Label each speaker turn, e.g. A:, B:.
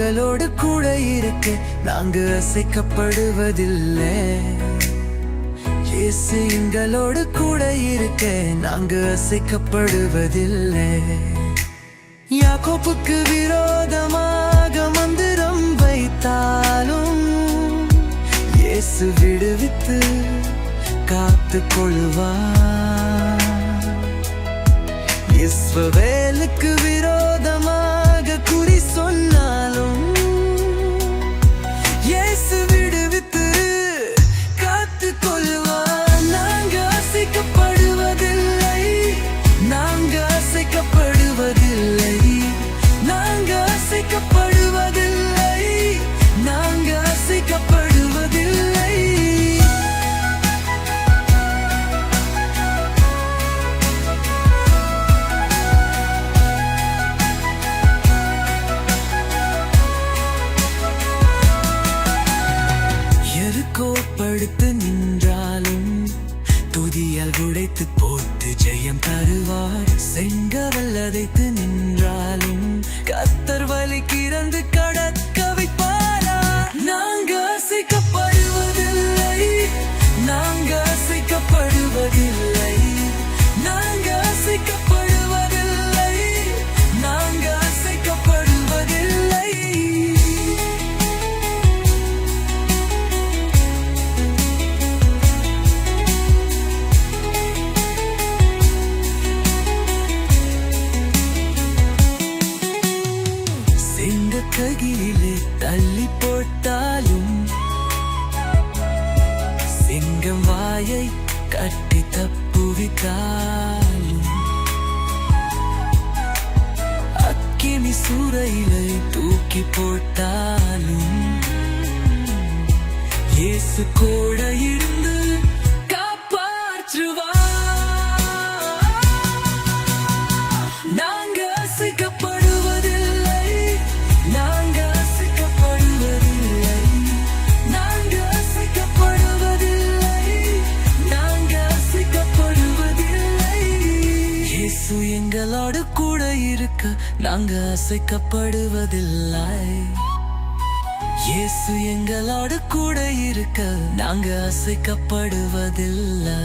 A: எங்களோடு கூட இருக்க நாங்க அசைக்கப்படுவதில்லை. இயேசு எங்களோடு கூட இருக்க நாங்க அசைக்கப்படுவதில்லை. யாக்கோபுக்கு விரோதமாக மந்திரம் வைத்தாலும் இயேசு விடுவித்து காத்துக் கொள்வார். இஸ்ரவேலுக்கு விரோதமாக குறி சொன்னாலும் இயேசு விடுவித்து காத்துக் கொள்வார். நாங்க அசைக்கப்படுவதில்லை, நாங்க அசைக்கப்படுவதில்லை, நாங்க அசைக்கப்படுவதில்லை, நாங்க அசைக்கப்படுவதில்லை. கோப்படுத்து நின்றாலும் துதியால் உடைத்து போட்டு ஜெயம் தருவார். செங்கவல் அதைத்து நின்றாலும் கர்த்தர் வலி கிறந்து கடக்க வைப்பாரா. நாங்க அசைக்கப்படுவதில்லை, நாங்க அசைக்கப்படுவதில்லை, நாங்க அசைக்கப்படுவதில்லை, நாங்க அசைக்கப்படுவதில்லை. கையிலே தள்ளி போட்டாலும் சிங்கம் வாயை கட்டி தப்புவித்தாலும் அக்கினி சூறையிலை தூக்கி போட்டாலும் இயேசு கூட இருந்து காப்பாற்றுவார். நாங்க அசைக்கப்படுவதில்லை, நாங்க அசைக்கப்படுவதில்லை, நாங்க அசைக்கப்படுவதில்லை, நாங்க அசைக்கப்படுவதில்லை. இயேசு எங்களோடு கூட இருக்க நாங்க அசைக்கப்படுவதில்லை. இயேசு எங்களோடு கூட இருக்க நாங்க அசைக்கப்படுவதில்லை.